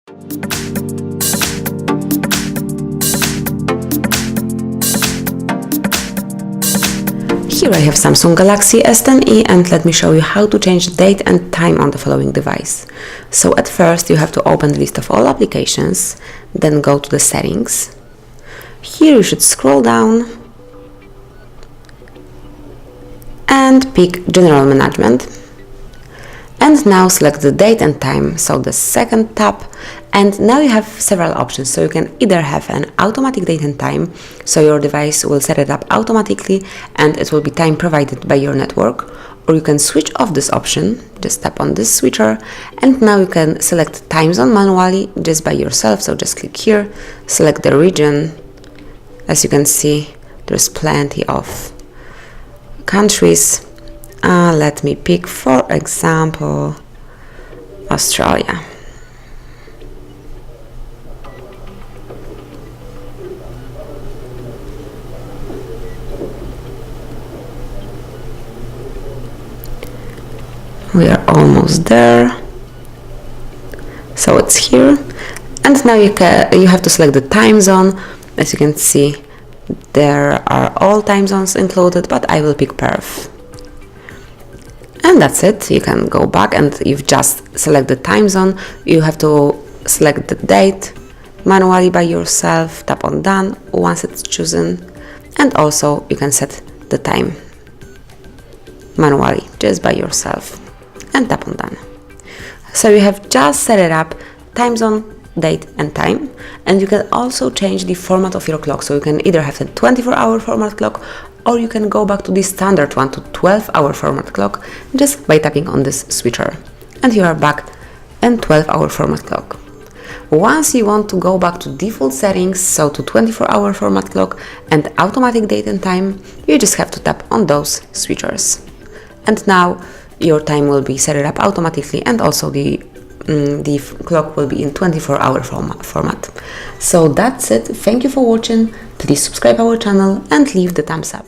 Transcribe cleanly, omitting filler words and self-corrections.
Here I have Samsung Galaxy S10e, and let me show you how to change date and time on the following device. So at first you have to open the list of all applications, then go to the settings. Here you should scroll down and pick General Management. And now select the date and time, so the second tab, and now you have several options. So you can either have an automatic date and time, so your device will set it up automatically and it will be time provided by your network, or you can switch off this option. Just tap on this switcher, and now you can select time zone manually just by yourself. So just click here, select the region. As you can see, there's plenty of countries. Let me pick, for example, Australia. We are almost there. So it's here. And now you have to select the time zone. As you can see, there are all time zones included, but I will pick Perth. And that's it. You can go back and you've just select the time zone. You have to select the date manually by yourself. Tap on done once it's chosen. And also you can set the time manually just by yourself and tap on done. So you have just set it up, time zone, date and time, and you can also change the format of your clock. So you can either have the 24-hour format clock, or you can go back to the standard one, to 12-hour format clock, just by tapping on this switcher, and you are back in 12-hour format clock. Once you want to go back to default settings, so to 24-hour format clock and automatic date and time, you just have to tap on those switchers, and now your time will be set up automatically, and also the clock will be in 24-hour format. So that's it. Thank you for watching. Please subscribe our channel and leave the thumbs up.